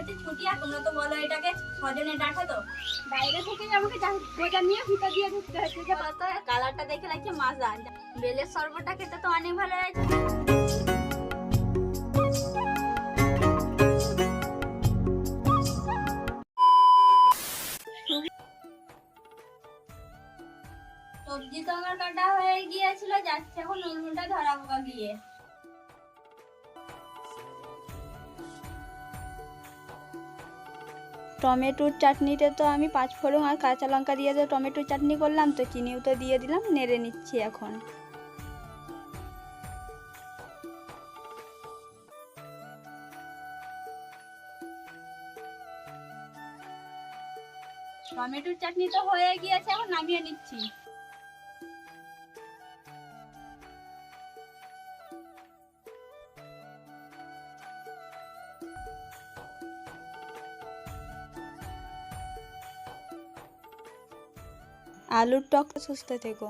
হচ্ছে ছুটি, আর তোমরা তো বলো এটাকে ছজনের ডাঁটা। তো বাইরে থেকে আমাকে গোটা নিয়ে ভিতর দিয়ে ঢুকতে হচ্ছে। বলো তো, কালারটা দেখে লাগছে মাজা। বেলের শরবতটা খেতে তো অনেক ভালো লাগছে। সবজি তো আমার কাটা হয়ে গিয়েছিল, যাচ্ছে এখন নুনটা ধরাবো গিয়ে। টমেটোর চাটনিতে তো আমি 5 ফোড়ন আর কাঁচা লঙ্কা দিয়ে তো টমেটোর চাটনি করলাম, তো চিনিও তো দিয়ে দিলাম, নেড়ে নিচ্ছি এখন। টমেটোর চাটনি তো হয়ে গিয়েছে, এখন নামিয়ে নিচ্ছি। আলুর টক। সুস্থ থেকো।